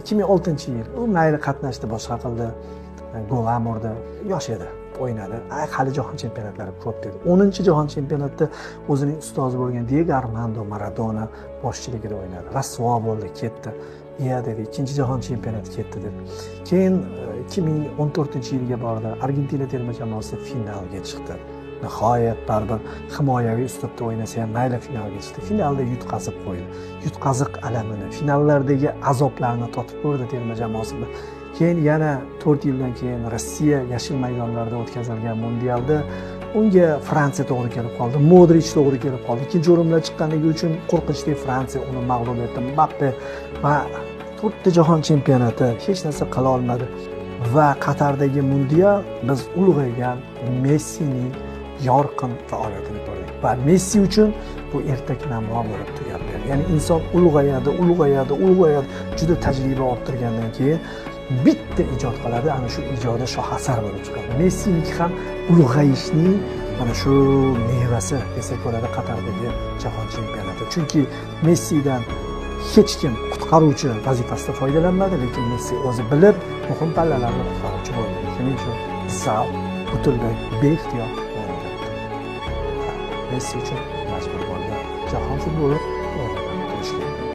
2006-yil u mayli qatnashdi, boshqa qildi, gol ham urdi, yosh edi, o'ynadi. Hali jahon chempionatlari ko'p dedi. 10-jahon chempionatida o'zining ustozi bo'lgan Diego Armando Maradona boshchiligida o'ynadi. Rasvo bo'ldi, ketdi. Dedi, 2-jahon chempionati ketdi deb. Keyin 2014-yilga bordi. Argentina terma jamoasi finalga chiqdi. Nihoyat baribir himoyaviy uslubda o'ynasa ham mayli finalga chiqdi. Finalda yutqazib qo'ydi. Yutqaziq alamini, finallardagi azoblarni totib ko'rdi terma jamoasida. Keyin yana 4 yildan keyin Rossiya yashil maydonlarda o'tkazilgan mundialda unga Fransiya to'g'ri kelib qoldi, Modrich to'g'ri kelib qoldi. Ikkinchi o'rinda chiqqanligi uchun qo'rqinchli Fransiya uni mag'lub etdi. Mbappe va 4-jahon chempionati hech narsa qila olmadi. Va Qatardagi mundial biz ulg'aygan Messining yorqin faoliyatini ko'rdik. Va Messi uchun bu ertaknamo bo'lib tugadi. Ya'ni inson ulg'ayadi, juda tajriba orttirgandan keyin bitta ijod qiladi, ana shu ijodi shohasar bo'lib chiqadi. Messiniki ham ulg'ayishning mana shu mevasi desak bo'ladi Qatardagi jahon chempionati. Chunki Messidan hech kim qutqaruvchi vazifasida foydalanmadi, lekin Messi o'zi bilib muhim pallalarni qutqaruvchi bo'ldi. Shuning uchun Zal butunlay beixtiyor Messi uchun majbur bo'ldi. Jahon futboli